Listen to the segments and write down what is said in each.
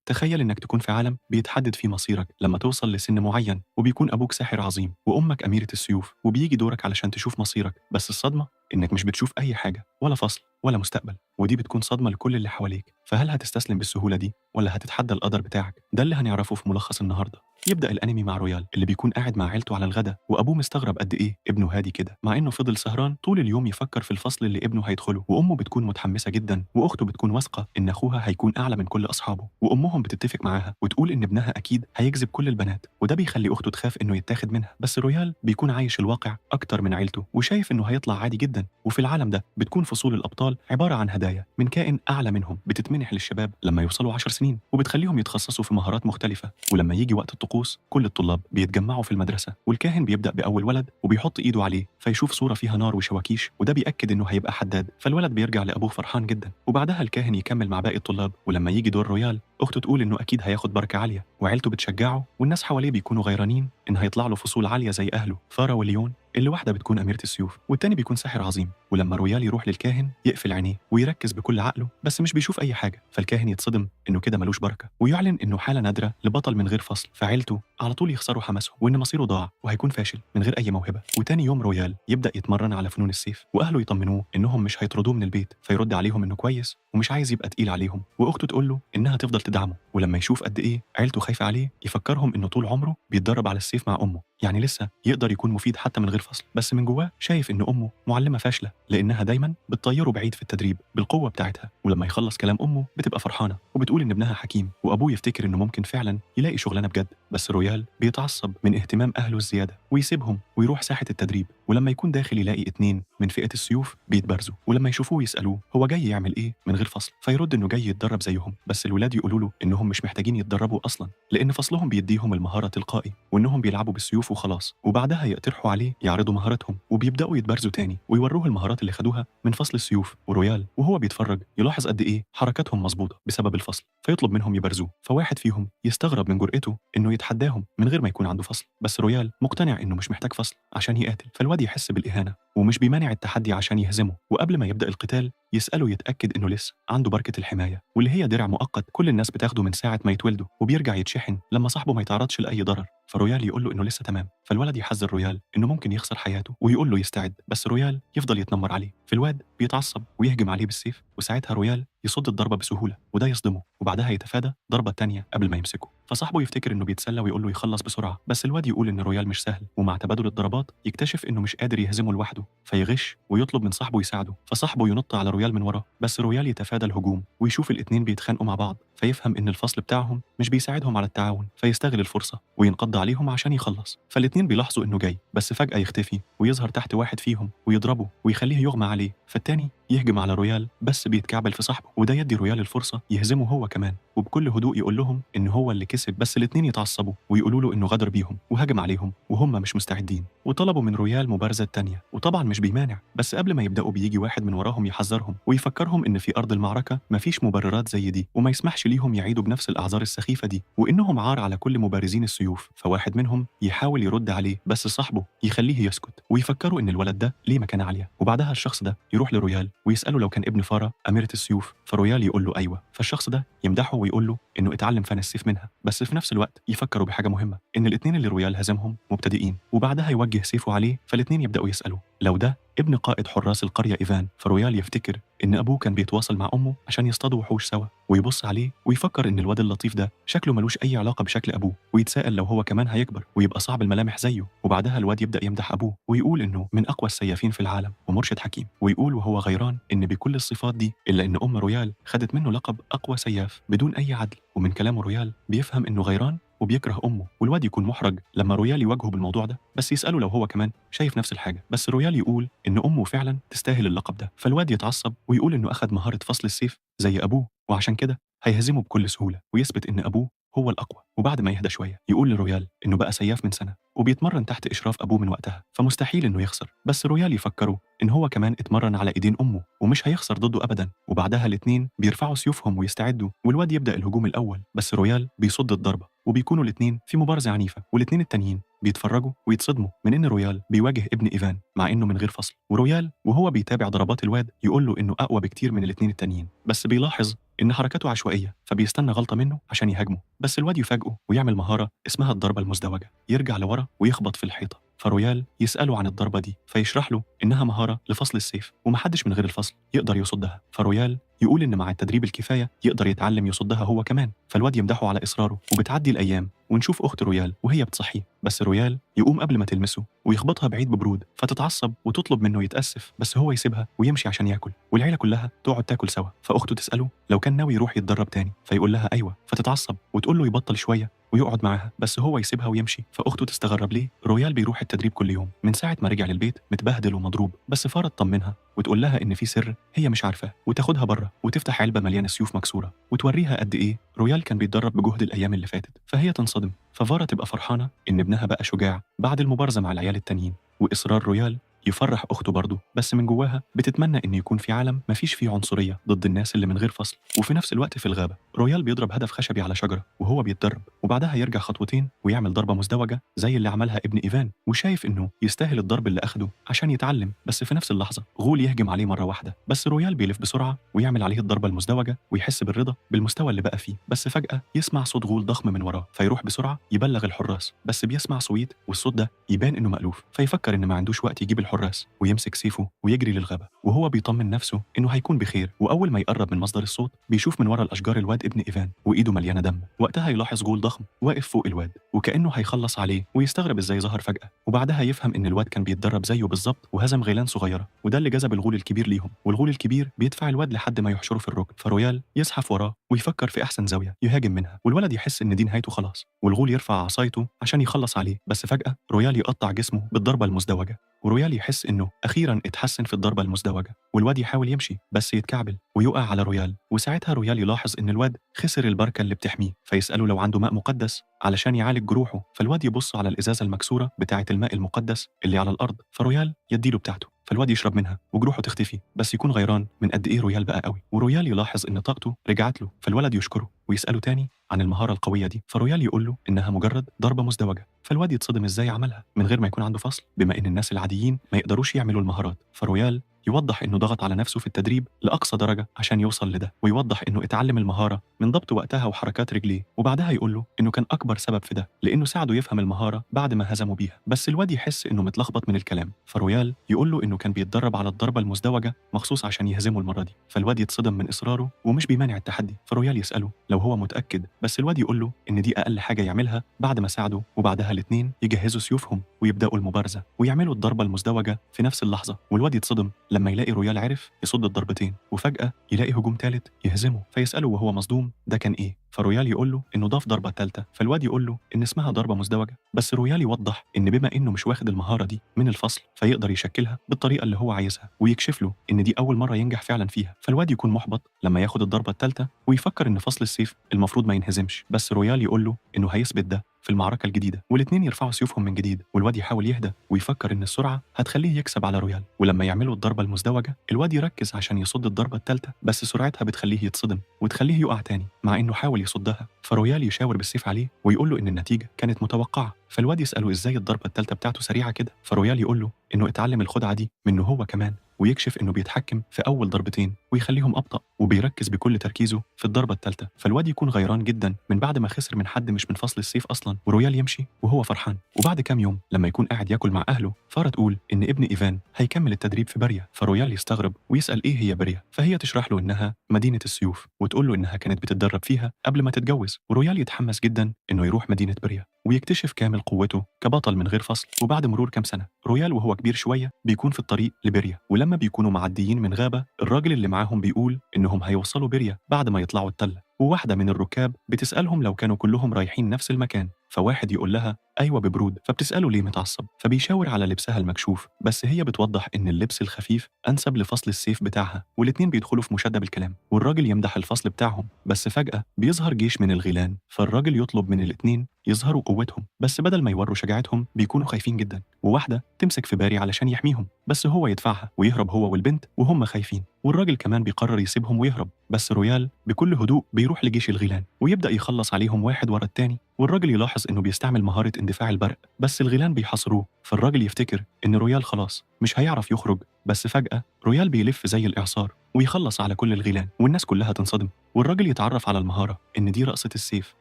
تخيل إنك تكون في عالم بيتحدد فيه مصيرك لما توصل لسن معين، وبيكون أبوك ساحر عظيم وأمك أميرة السيوف، وبيجي دورك علشان تشوف مصيرك، بس الصدمة إنك مش بتشوف أي حاجة ولا فصل ولا مستقبل، ودي بتكون صدمة لكل اللي حواليك. فهل هتستسلم بالسهولة دي ولا هتتحدى القدر بتاعك؟ ده اللي هنعرفه في ملخص النهاردة. يبدأ الأنمي مع رويال اللي بيكون قاعد مع عيلته على الغدا، وأبوه مستغرب قد إيه ابنه هادي كده، مع إنه فضل سهران طول اليوم يفكر في الفصل اللي ابنه هيدخله. وأمه بتكون متحمسة جدا، وأخته بتكون واثقة إن أخوها هيكون أعلى من كل أصحابه، وأمهم بتتفق معاها وتقول إن ابنها أكيد هيجذب كل البنات، وده بيخلي أخته تخاف إنه يتاخد منها. بس رويال بيكون عايش الواقع أكتر من عيلته، وشايف إنه هيطلع عادي جدا. وفي العالم ده بتكون فصول الأبطال عبارة عن هدايا من كائن أعلى منهم بتتمنح للشباب لما يوصلوا 10 سنين، وبتخليهم يتخصصوا في مهارات مختلفة. ولما يجي وقت الطقوس كل الطلاب بيتجمعوا في المدرسة، والكاهن بيبدأ بأول ولد وبيحط إيده عليه فيشوف صورة فيها نار وشواكيش، وده بيأكد إنه هيبقى حداد. فالولد بيرجع لأبوه فرحان جدا، وبعدها الكاهن يكمل مع باقي الطلاب. ولما يجي دور رويال أخته تقول إنه أكيد هياخد بركة عالية، وعيلته بتشجعه، والناس حواليه بيكونوا غيرانين إن هيطلع له فصول عالية زي أهله فارا وليون، اللي واحدة بتكون أميرة السيوف والتاني بيكون ساحر عظيم. ولما رويال يروح للكاهن يقفل عينيه ويركز بكل عقله، بس مش بيشوف أي حاجة. فالكاهن يتصدم إنه كده ملوش بركة، ويعلن إنه حالة نادرة لبطل من غير فصل. فعيلته على طول يخسروا حماسهم، وإن مصيره ضاع وهيكون فاشل من غير أي موهبة. وتاني يوم رويال يبدأ يتمرن على فنون السيف، وأهله يطمنوه إنهم مش هيطردوه من البيت، فيرد عليهم إنه كويس ومش عايز يبقى تقيل عليهم. وأخته تقول له إنها تفضل تدعمه. ولما يشوف قد إيه عيلته خايفة عليه يفكرهم إنه طول عمره بيتدرب على السيف مع أمه، يعني لسه يقدر يكون مفيد حتى من غير فصل. بس من جواه شايف إن أمه معلمة فاشلة، لأنها دايما بتطيره بعيد في التدريب بالقوة بتاعتها. ولما يخلص كلام أمه بتبقى فرحانة وبتقول إن ابنها حكيم، وأبوه يفتكر إنه ممكن فعلا يلاقي شغلانة بجد. بس رويال بيتعصب من اهتمام أهله الزيادة ويسيبهم ويروح ساحة التدريب. ولما يكون داخل يلاقي اتنين من فئة السيوف بيتبارزوا، ولما يشوفوه يسألوه هو جاي يعمل إيه من غير فصل، فيرد إنه جاي يتدرب زيهم. بس الولاد يقولوا له إنهم مش محتاجين يتدربوا أصلا، لأن فصلهم بيديهم المهارة تلقائي، وإنهم بيلعبوا بالسيوف وخلاص. وبعدها يقترحوا عليه يعرضوا مهاراتهم، وبيبدأوا يتبارزوا تاني ويوروه المهارات اللي خدوها من فصل السيوف. ورويال وهو بيتفرج يلاحظ قد إيه حركاتهم مظبوطة بسبب الفصل، فيطلب منهم يبارزوه. فواحد فيهم يستغرب من جرأته إنه يتحداهم من غير ما يكون عنده فصل، بس رويال مقتنع إنه مش محتاج فصل عشان يقاتل. فالواد يحس بالإهانة ومش بيمانع التحدي عشان يهزمه. وقبل ما يبدأ القتال يسأله يتأكد إنه لسه عنده بركة الحماية، واللي هي درع مؤقت كل الناس بتاخده من ساعة ما يتولدوا، وبيرجع يتشحن لما صاحبه ما يتعرضش لأي ضرر. فرويال يقول له إنه لسه تمام. فالولد يحذر رويال إنه ممكن يخسر حياته ويقول له يستعد، بس رويال يفضل يتنمر عليه. فالواد بيتعصب ويهجم عليه بالسيف، وساعتها رويال يصد الضربة بسهولة وده يصدمه، وبعدها يتفادى ضربة تانية قبل ما يمسكه. فصاحبه يفتكر إنه بيتسلى ويقول له يخلص بسرعة، بس الواد يقول إن رويال مش سهل، ومع تبادل الضربات يكتشف إنه مش قادر يهزمه لوحده، فيغش ويطلب من صاحبه يساعده. فصاحبه ينط على رويال من وراه، بس رويال يتفادى الهجوم ويشوف الاتنين بيتخانقوا مع بعض، فيفهم إن الفصل بتاعهم مش بيساعدهم على التعاون، فيستغل الفرصة وينقض عليهم عشان يخلص. فالاتنين بيلاحظوا إنه جاي، بس فجأة يختفي ويظهر تحت واحد فيهم ويضربه ويخليه يغمى عليه. فالتاني يهجم على رويال بس بيتكعبل في صاحبه، وده يدي رويال الفرصة يهزمه هو كمان. وبكل هدوء يقول لهم إن هو اللي كسب، بس الاتنين يتعصبوا ويقولوا له إنه غدر بيهم وهجم عليهم وهم مش مستعدين، وطلبوا من رويال مبارزة تانية، وطبعا مش بيمانع. بس قبل ما يبدأوا بيجي واحد من وراهم يحذرهم ويفكرهم إن في أرض المعركة مفيش مبررات زي دي، وما يسمحش ليهم يعيدوا بنفس الأعذار السخيفة دي، وإنهم عار على كل مبارزين السيوف. فواحد منهم يحاول يرد عليه، بس صاحبه يخليه يسكت ويفكروا إن الولد ده ليه مكانة عالية. وبعدها الشخص ده يروح لرويال ويسأله لو كان ابن فارا أميرة السيوف، فرويال يقول له أيوة. فالشخص ده يمدحه ويقول له إنه اتعلم فن السيف منها، بس في نفس الوقت يفكروا بحاجة مهمة، إن الاتنين اللي رويال هزمهم مبتدئين. وبعدها يوجه سيفه عليه، فالاتنين يبدأوا يسألوا لو ده ابن قائد حراس القرية إيفان. فرويال يفتكر إن أبوه كان بيتواصل مع أمه عشان يصطادوا وحوش سوا، ويبص عليه ويفكر إن الواد اللطيف ده شكله ملوش أي علاقة بشكل أبوه، ويتساءل لو هو كمان هيكبر ويبقى صعب الملامح زيه. وبعدها الواد يبدأ يمدح أبوه ويقول إنه من أقوى السيافين في العالم ومرشد حكيم، ويقول وهو غيران إن بكل الصفات دي إلا إن أم رويال خدت منه لقب أقوى سياف بدون أي عدل. ومن كلام رويال بيفهم إنه غيران وبيكره أمه، والواد يكون محرج لما رويال يواجهه بالموضوع ده، بس يسأله لو هو كمان شايف نفس الحاجة. بس رويال يقول إن أمه فعلا تستاهل اللقب ده. فالواد يتعصب ويقول إنه أخد مهارة فصل السيف زي أبوه، وعشان كده هيهزمه بكل سهولة ويثبت إن أبوه هو الأقوى. وبعد ما يهدى شوية يقول لرويال إنه بقى سياف من سنة وبيتمرن تحت إشراف أبوه من وقتها، فمستحيل إنه يخسر. بس رويال يفكروا إن هو كمان اتمرن على إيدين أمه ومش هيخسر ضده أبدا. وبعدها الاتنين بيرفعوا سيوفهم ويستعدوا، والواد يبدأ الهجوم الأول، بس رويال بيصد الضربة، وبيكونوا الاتنين في مبارزة عنيفة، والاتنين التانيين بيتفرجوا ويتصدموا من إن رويال بيواجه ابن إيفان مع إنه من غير فصل، ورويال وهو بيتابع ضربات الواد يقول له إنه أقوى بكتير من الاتنين التانيين، بس بيلاحظ إن حركاته عشوائية فبيستنى غلطة منه عشان يهاجمه، بس الواد يفاجئه ويعمل مهارة اسمها الضربة المزدوجة، يرجع لورا ويخبط في الحيطة. فرويال يسأله عن الضربة دي فيشرح له إنها مهارة لفصل السيف ومحدش من غير الفصل يقدر يصدها. فرويال يقول إن مع التدريب الكفاية يقدر يتعلم يصدها هو كمان. فالواد يمدحه على إصراره، وبتعدي الأيام ونشوف أخت رويال وهي بتصحيه، بس رويال يقوم قبل ما تلمسه ويخبطها بعيد ببرود فتتعصب وتطلب منه يتأسف، بس هو يسيبها ويمشي عشان ياكل، والعيلة كلها تقعد تاكل سوا. فأخته تسأله لو كان ناوي يروح يتدرب تاني فيقول لها أيوة، فتتعصب وتقول له يبطل شوية ويقعد معاها، بس هو يسيبها ويمشي. فأخته تستغرب ليه رويال بيروح التدريب كل يوم من ساعة ما رجع للبيت متبهدل ومضروب، بس فارة تطمنها وتقول لها إن في سر هي مش عارفاه، وتاخدها بره وتفتح علبة مليانة سيوف مكسورة وتوريها قد إيه رويال كان بيتدرب بجهد الأيام اللي فاتت. فهي تنصدم، ففارة تبقى فرحانة إن ابنها بقى شجاع بعد المبارزة مع العيال التانيين، وإصرار رويال يفرح أخته برضه، بس من جواها بتتمنى إن يكون في عالم مفيش فيه عنصرية ضد الناس اللي من غير فصل. وفي نفس الوقت في الغابة رويال بيضرب هدف خشبي على شجرة وهو بيتدرب، وبعدها يرجع خطوتين ويعمل ضربة مزدوجة زي اللي عملها ابن إيفان، وشايف إنه يستاهل الضرب اللي أخده عشان يتعلم. بس في نفس اللحظة غول يهجم عليه مرة واحدة، بس رويال بيلف بسرعة ويعمل عليه الضربة المزدوجة ويحس بالرضا بالمستوى اللي بقى فيه. بس فجأة يسمع صوت غول ضخم من وراه فيروح بسرعة يبلغ الحراس، بس بيسمع صويت والصوت ده يبان إنه مألوف، فيفكر إن ما عندوش وقت يجيب الحراس ويمسك سيفه ويجري للغابة وهو بيطمن نفسه إنه هيكون بخير. وأول ما يقرب من مصدر الصوت بيشوف من ورا الأشجار الواد ابن إيفان وإيده مليانة دم. وقتها يلاحظ غول ضخم واقف فوق الواد وكأنه هيخلص عليه، ويستغرب إزاي ظهر فجأة، وبعدها يفهم إن الواد كان بيتدرب زيه بالظبط وهزم غيلان صغيرة، وده اللي جذب الغول الكبير ليهم. والغول الكبير بيدفع الواد لحد ما يحشره في الركن، فرويال يزحف وراه ويفكر في أحسن زاوية يهاجم منها، والولد يحس إن دي نهايته خلاص، والغول يرفع عصايته عشان يخلص عليه، بس فجأة رويال يقطع جسمه بالضربة المزدوجة، ورويال يحس إنه أخيراً اتحسن في الضربة المزدوجة. والواد يحاول يمشي بس يتكعبل ويقع على رويال، وساعتها رويال يلاحظ إن الواد خسر البركة اللي بتحميه، فيسأله لو عنده ماء مقدس علشان يعالج جروحه. فالواد يبص على الإزازة المكسورة بتاعة الماء المقدس اللي على الأرض، فرويال يديله بتاعته، فالواد يشرب منها وجروحه تختفي، بس يكون غيران من قد إيه رويال بقى قوي. ورويال يلاحظ إن طاقته رجعت له، فالولد يشكره ويسأله تاني عن المهارة القوية دي، فرويال يقول له إنها مجرد ضربة مزدوجة. فالواد يتصدم إزاي عملها من غير ما يكون عنده فصل، بما إن الناس العاديين ما يقدروش يعملوا المهارات. فرويال يوضح إنه ضغط على نفسه في التدريب لأقصى درجة عشان يوصل لده، ويوضح إنه اتعلم المهارة من ضبط وقتها وحركات رجليه، وبعدها يقول له إنه كان أكبر سبب في ده لأنه ساعده يفهم المهارة بعد ما هزمه بيها. بس الواد يحس إنه متلخبط من الكلام، فرويال يقول له إنه كان بيتدرب على الضربة المزدوجة مخصوص عشان يهزمه المرة دي. فالواد يتصدم من إصراره ومش بيمانع التحدي، فرويال يسأله لو هو متأكد، بس الواد يقول له إن دي أقل حاجة يعملها بعد ما ساعده، وبعدها الاتنين يجهزوا سيوفهم ويبدأوا المبارزة ويعملوا الضربة المزدوجة في نفس اللحظة. والواد يتصدم لما يلاقي رويال عرف يصد الضربتين، وفجأة يلاقي هجوم تالت يهزمه، فيسأله وهو مصدوم ده كان إيه؟ فرويال يقول له إنه ضاف ضربة تالتة، فالواد يقول له إن اسمها ضربة مزدوجة، بس رويال يوضح إن بما إنه مش واخد المهارة دي من الفصل فيقدر يشكلها بالطريقة اللي هو عايزها، ويكشف له إن دي أول مرة ينجح فعلا فيها. فالواد يكون محبط لما ياخد الضربة التالتة ويفكر إن فصل السيف المفروض ما ينهزمش، بس رويال يقول له إنه هيثبت ده في المعركة الجديدة، والاتنين يرفعوا سيوفهم من جديد. والواد يحاول يهدى ويفكر إن السرعة هتخليه يكسب على رويال، ولما يعملوا الضربة المزدوجة الواد يركز عشان يصد الضربة التالتة، بس سرعتها بتخليه يتصدم وتخليه يقع تاني مع إنه حاول يصدها. فرويال يشاور بالسيف عليه ويقول له إن النتيجة كانت متوقعة، فالواد يسأله إزاي الضربة التالتة بتاعته سريعة كده، فرويال يقول له إنه اتعلم الخدعة دي منه هو كمان، ويكشف إنه بيتحكم في أول ضربتين ويخليهم أبطأ وبيركز بكل تركيزه في الضربة التالتة. فالواد يكون غيران جدا من بعد ما خسر من حد مش من فصل السيف أصلا، ورويال يمشي وهو فرحان. وبعد كام يوم لما يكون قاعد ياكل مع أهله فارة تقول إن ابن إيفان هيكمل التدريب في بريا، فرويال يستغرب ويسأل إيه هي بريا، فهي تشرح له إنها مدينة السيوف وتقول له إنها كانت بتتدرب فيها قبل ما تتجوز. ورويال يتحمس جدا إنه يروح مدينة بريا ويكتشف كامل قوته كبطل من غير فصل. وبعد مرور كام سنة رويال وهو كبير شوية بيكون في الطريق لبريا، ولما بيكونوا معديين من غابة الراجل اللي معاهم بيقول إنهم هيوصلوا بريا بعد ما يطلعوا التلة، وواحدة من الركاب بتسألهم لو كانوا كلهم رايحين نفس المكان، فواحد يقول لها أيوة ببرود، فبتسأله ليه متعصب، فبيشاور على لبسها المكشوف، بس هي بتوضح إن اللبس الخفيف أنسب لفصل السيف بتاعها، والاتنين بيدخلوا في مشادة بالكلام، والراجل يمدح الفصل بتاعهم، بس فجأة بيظهر جيش من الغيلان، فالراجل يطلب من الاتنين يظهروا قوتهم، بس بدل ما يوروا شجاعتهم بيكونوا خايفين جدا، وواحدة تمسك في باري علشان يحميهم، بس هو يدفعها ويهرب هو والبنت وهم خايفين، والراجل كمان بيقرر يسيبهم ويهرب، بس رويال بكل هدوء بيروح لجيش الغيلان ويبدأ يخلص عليهم واحد ورا التاني، والراجل يلاحظ إنه بيستعمل مهارة اندفاع البرق، بس الغيلان بيحاصروه، فالراجل يفتكر إن رويال خلاص مش هيعرف يخرج، بس فجأة رويال بيلف زي الإعصار ويخلص على كل الغيلان، والناس كلها تنصدم، والراجل يتعرف على المهارة إن دي رقصة السيف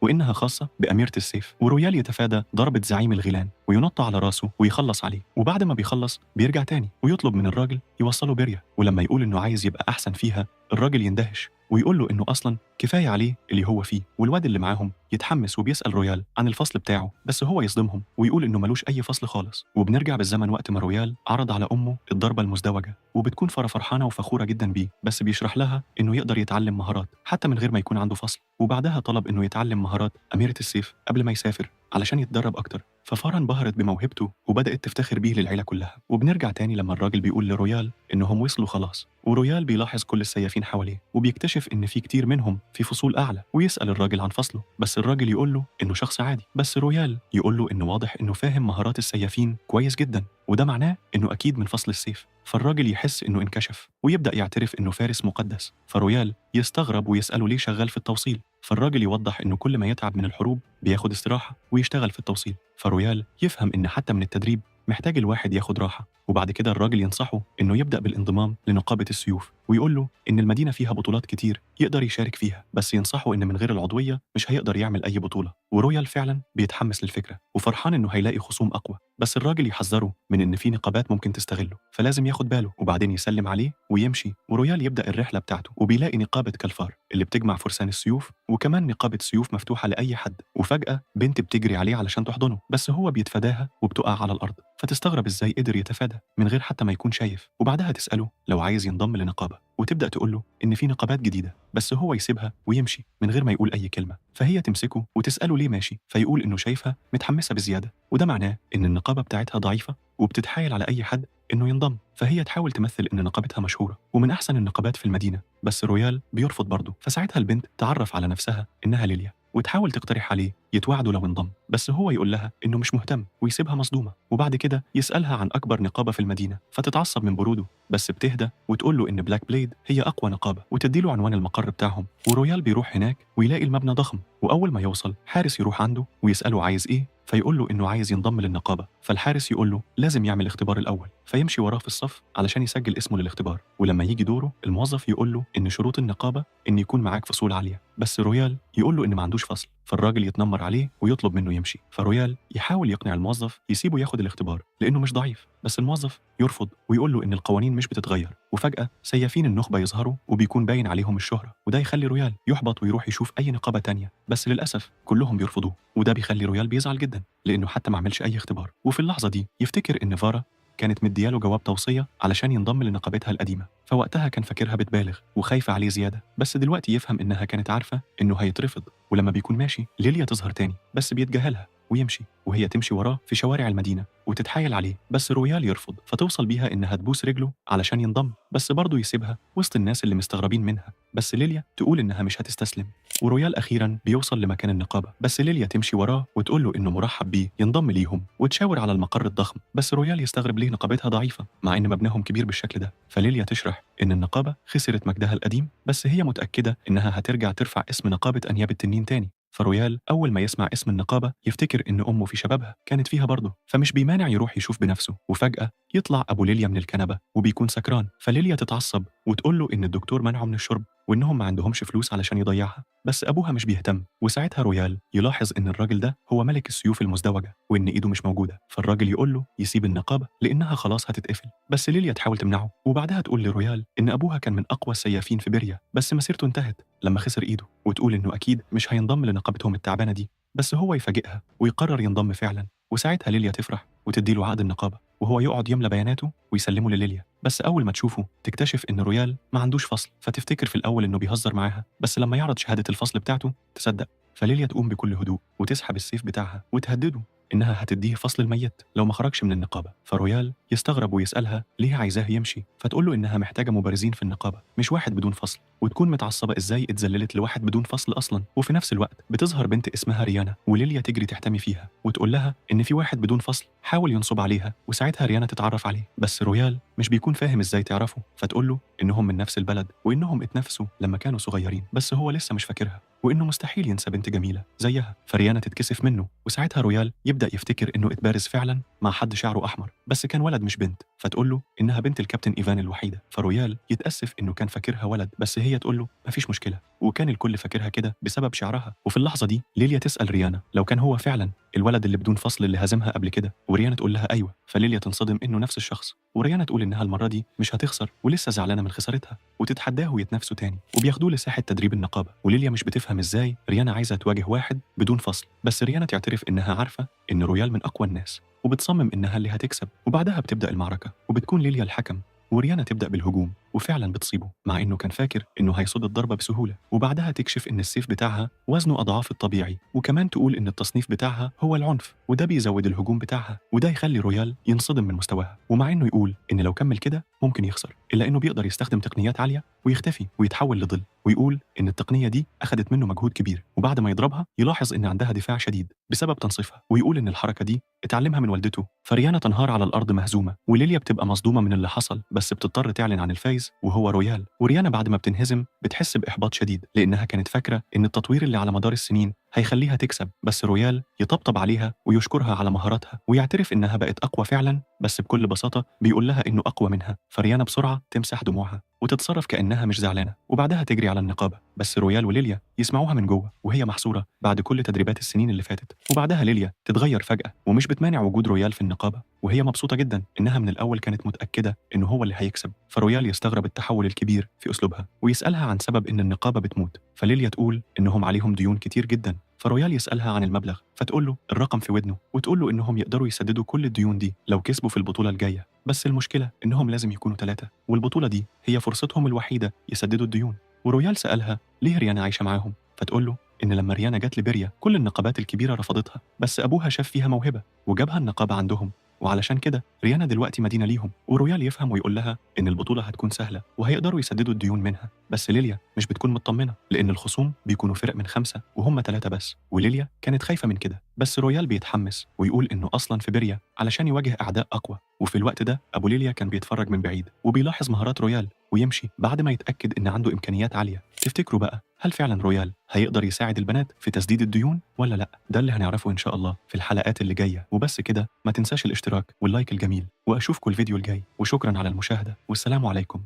وإنها خاصة بأميرة السيف، ورويال يتفادى ضربة زعيم الغيلان وينط على راسه ويخلص عليه، وبعد ما بيخلص بيرجع تاني ويطلب من الراجل يوصله بريا، ولما يقول إنه عايز يبقى أحسن فيها الراجل يندهش ويقول له إنه أصلاً كفاية عليه اللي هو فيه، والواد اللي معاهم يتحمس وبيسأل رويال عن الفصل بتاعه، بس هو يصدمهم ويقول إنه ملوش أي فصل خالص، وبنرجع بالزمن وقت ما رويال عرض على أمه الضربة المزدوجة، وبتكون فرحانة وفخورة جدا بيه، بس بيشرح لها إنه يقدر يتعلم مهارات حتى من غير ما يكون عنده فصل، وبعدها طلب إنه يتعلم مهارات أميرة السيف قبل ما يسافر علشان يتدرب أكتر، ففارا انبهرت بموهبته وبدأت تفتخر بيه للعيلة كلها، وبنرجع تاني لما الراجل بيقول لرويال إنهم وصلوا خلاص، ورويال بيلاحظ كل السيافين حواليه وبيكتشف إن في كتير منهم في فصول أعلى، ويسأل الراجل عن فصله، بس الراجل يقول له إنه شخص عادي، بس رويال يقول له إنه واضح إنه فاهم مهارات السيافين كويس جدا، وده معناه إنه أكيد من فصل السيف، فالراجل يحس إنه انكشف ويبدأ يعترف إنه فارس مقدس، فرويال يستغرب ويسأله ليه شغال في التوصيل، فالراجل يوضح إنه كل ما يتعب من الحروب بياخد استراحة ويشتغل في التوصيل، فرويال يفهم إن حتى من التدريب محتاج الواحد ياخد راحة، وبعد كده الراجل ينصحه إنه يبدأ بالانضمام لنقابة السيوف، ويقول له إن المدينة فيها بطولات كتير يقدر يشارك فيها، بس ينصحه إن من غير العضوية مش هيقدر يعمل أي بطولة، ورويال فعلا بيتحمس للفكرة وفرحان إنه هيلاقي خصوم أقوى، بس الراجل يحذره من إن في نقابات ممكن تستغله، فلازم ياخد باله، وبعدين يسلم عليه ويمشي، ورويال يبدأ الرحلة بتاعته، وبيلاقي نقابة كالفار اللي بتجمع فرسان السيوف، وكمان نقابة سيوف مفتوحة لأي حد، وفجأة بنت بتجري عليه علشان تحضنه، بس هو بيتفاداها وبتقع على الأرض، فتستغرب إزاي قدر يتفادى من غير حتى ما يكون شايف، وبعدها تسأله لو عايز ينضم لنقابة، وتبدأ تقول له إن في نقابات جديدة، بس هو يسيبها ويمشي من غير ما يقول أي كلمة، فهي تمسكه وتسأله ليه ماشي، فيقول إنه شايفها متحمسة بزيادة، وده معناه إن النقابة بتاعتها ضعيفة وبتتحايل على أي حد إنه ينضم، فهي تحاول تمثل إن نقابتها مشهورة ومن أحسن النقابات في المدينة، بس رويال بيرفض برضه، فساعتها البنت تعرف على نفسها إنها ليليا وتحاول تقترح عليه يتواعدوا لو انضم، بس هو يقول لها إنه مش مهتم ويسيبها مصدومة، وبعد كده يسألها عن أكبر نقابة في المدينة فتتعصب من بروده، بس بتهدى وتقول له إن بلاك بليد هي أقوى نقابة وتديله عنوان المقر بتاعهم، ورويال بيروح هناك ويلاقي المبنى ضخم، وأول ما يوصل حارس يروح عنده ويسأله عايز إيه، فيقول له إنه عايز ينضم للنقابة، فالحارس يقول له لازم يعمل اختبار الأول، فيمشي وراه في الصف علشان يسجل اسمه للاختبار، ولما يجي دوره الموظف يقول له إن شروط النقابة إن يكون معاك فصول عالية، بس رويال يقول له إن ما عندوش فصل، فالراجل يتنمر عليه ويطلب منه يمشي، فرويال يحاول يقنع الموظف يسيبه ياخد الاختبار لأنه مش ضعيف، بس الموظف يرفض ويقول له إن القوانين مش بتتغير، وفجأة سيافين النخبة يظهروا وبيكون باين عليهم الشهرة، وده يخلي رويال يحبط ويروح يشوف أي نقابة تانية، بس للأسف كلهم بيرفضوه، وده بيخلي رويال بيزعل جدا لأنه حتى ما عملش أي اختبار، وفي اللحظة دي يفتكر إن فارا كانت مدياله جواب توصية علشان ينضم لنقابتها القديمة، فوقتها كان فاكرها بتبالغ وخايفة عليه زيادة، بس دلوقتي يفهم إنها كانت عارفة إنه هيترفض، ولما بيكون ماشي ليليا تظهر تاني بس بيتجاهلها ويمشي، وهي تمشي وراه في شوارع المدينة وتتحايل عليه، بس رويال يرفض، فتوصل بيها إنها تبوس رجله علشان ينضم، بس برضه يسيبها وسط الناس اللي مستغربين منها، بس ليليا تقول إنها مش هتستسلم، ورويال أخيراً بيوصل لمكان النقابة، بس ليليا تمشي وراه وتقول له إنه مرحب بيه ينضم ليهم وتشاور على المقر الضخم، بس رويال يستغرب ليه نقابتها ضعيفة مع إن مبناهم كبير بالشكل ده، فليليا تشرح إن النقابة خسرت مجدها القديم، بس هي متأكدة إنها هترجع ترفع اسم نقابة أنياب التنين تاني، فرويال أول ما يسمع اسم النقابة يفتكر إن أمه في شبابها كانت فيها برضه، فمش بيمانع يروح يشوف بنفسه، وفجأة يطلع أبو ليليا من الكنبة وبيكون سكران، فليليا تتعصب وتقول له إن الدكتور منعه من الشرب وإنهم ما عندهمش فلوس علشان يضيعها، بس أبوها مش بيهتم، وساعتها رويال يلاحظ إن الراجل ده هو ملك السيوف المزدوجة وإن إيده مش موجودة، فالراجل يقول له يسيب النقابة لأنها خلاص هتتقفل، بس ليليا تحاول تمنعه، وبعدها تقول لرويال إن أبوها كان من أقوى السيافين في بريا بس مسيرته انتهت لما خسر إيده، وتقول إنه أكيد مش هينضم لنقابتهم التعبانة دي، بس هو يفاجئها ويقرر ينضم فعلا، وساعتها ليليا تفرح وتديله عقد النقابة، وهو يقعد يملى بياناته ويسلمه لليليا، بس أول ما تشوفه تكتشف إن رويال ما عندوش فصل، فتفتكر في الأول إنه بيهزر معاها، بس لما يعرض شهادة الفصل بتاعته تصدق، فليليا تقوم بكل هدوء وتسحب السيف بتاعها وتهدده إنها هتديه فصل الميت لو ما خرجش من النقابة. فرويال يستغرب ويسألها ليه عايزاه يمشي، فتقول له إنها محتاجة مبارزين في النقابة مش واحد بدون فصل، وتكون متعصبة إزاي اتذللت لواحد بدون فصل أصلا. وفي نفس الوقت بتظهر بنت اسمها ريانا، وليليا تجري تحتمي فيها وتقول لها إن في واحد بدون فصل حاول ينصب عليها، وساعتها ريانا تتعرف عليه. بس رويال مش بيكون فاهم إزاي تعرفه، فتقول له إنهم من نفس البلد وإنهم اتنافسوا لما كانوا صغيرين، بس هو لسه مش فاكرها وإنه مستحيل ينسى بنت جميلة زيها. فريانا تتكسف منه، وساعتها رويال يبدأ يفتكر إنه اتبارز فعلا مع حد شعره أحمر بس كان ولد مش بنت، فتقول له إنها بنت الكابتن إيفان الوحيدة. فرويال يتأسف إنه كان فاكرها ولد، بس هي تقول له مفيش مشكلة، وكان الكل فاكرها كده بسبب شعرها. وفي اللحظة دي ليليا تسأل ريانا لو كان هو فعلا الولد اللي بدون فصل اللي هزمها قبل كده، وريانا تقول لها أيوه. فليليا تنصدم إنه نفس الشخص، وريانا تقول إنها المرة دي مش هتخسر ولسه زعلانة من خسارتها، وتتحداه ويتنافسوا تاني وبياخدوه لساحة تدريب النقابة. وليليا مش بتفهم إزاي ريانا عايزة تواجه واحد بدون فصل، بس ريانا تعترف إنها عارفة إن رويال من أقوى الناس وبتصمم إنها اللي هتكسب. وبعدها بتبدأ المعركة وبتكون ليليا الحكم، وريانا تبدأ بالهجوم وفعلا بتصيبه مع إنه كان فاكر إنه هيصد الضربة بسهولة. وبعدها تكشف إن السيف بتاعها وزنه أضعاف الطبيعي، وكمان تقول إن التصنيف بتاعها هو العنف، وده بيزود الهجوم بتاعها، وده يخلي رويال ينصدم من مستواها. ومع إنه يقول إن لو كمل كده ممكن يخسر، إلا إنه بيقدر يستخدم تقنيات عالية ويختفي ويتحول لظل، ويقول إن التقنية دي أخدت منه مجهود كبير. وبعد ما يضربها يلاحظ إن عندها دفاع شديد بسبب تنصيفها، ويقول إن الحركة دي اتعلمها من والدته. فريانا تنهار على الأرض مهزومة، وليليا بتبقى مصدومة من اللي حصل بس بتضطر تعلن عن الفايز وهو رويال. وريانا بعد ما بتنهزم بتحس بإحباط شديد لأنها كانت فاكرة إن التطوير اللي على مدار السنين هيخليها تكسب، بس رويال يطبطب عليها ويشكرها على مهاراتها ويعترف إنها بقت أقوى فعلا، بس بكل بساطة بيقول لها إنه أقوى منها. فريانا بسرعة تمسح دموعها وتتصرف كأنها مش زعلانة، وبعدها تجري على النقابة. بس رويال وليليا يسمعوها من جوه وهي محصورة بعد كل تدريبات السنين اللي فاتت. وبعدها ليليا تتغير فجأة ومش بتمانع وجود رويال في النقابة، وهي مبسوطة جدا إنها من الأول كانت متأكدة إنه هو اللي هيكسب. فرويال يستغرب التحول الكبير في أسلوبها ويسألها عن سبب إن النقابة بتموت، فليليا تقول إنهم عليهم ديون كتير جدا. فرويال يسألها عن المبلغ، فتقول له الرقم في ودنه، وتقول له إنهم يقدروا يسددوا كل الديون دي لو كسبوا في البطولة الجاية، بس المشكلة إنهم لازم يكونوا 3 والبطولة دي هي فرصتهم الوحيدة يسددوا الديون. ورويال سألها ليه ريانا عايشة معاهم، فتقول له إن لما ريانا جت لبريا كل النقابات الكبيرة رفضتها، بس أبوها شاف فيها موهبة وجابها النقابة عندهم، وعلشان كده ريانا دلوقتي مدينة ليهم. ورويال يفهم ويقول لها إن البطولة هتكون سهلة وهيقدروا يسددوا الديون منها، بس ليليا مش بتكون مطمنة لأن الخصوم بيكونوا فرق من 5 وهم 3 بس، وليليا كانت خايفة من كده. بس رويال بيتحمس ويقول إنه أصلا في بريا علشان يواجه أعداء أقوى. وفي الوقت ده أبو ليليا كان بيتفرج من بعيد وبيلاحظ مهارات رويال ويمشي بعد ما يتأكد إن عنده إمكانيات عالية. تفتكروا بقى هل فعلا رويال هيقدر يساعد البنات في تسديد الديون ولا لأ؟ ده اللي هنعرفه إن شاء الله في الحلقات اللي جاية. وبس كده، ما تنساش الاشتراك واللايك الجميل، وأشوفكم الفيديو الجاي، وشكرا على المشاهدة والسلام عليكم.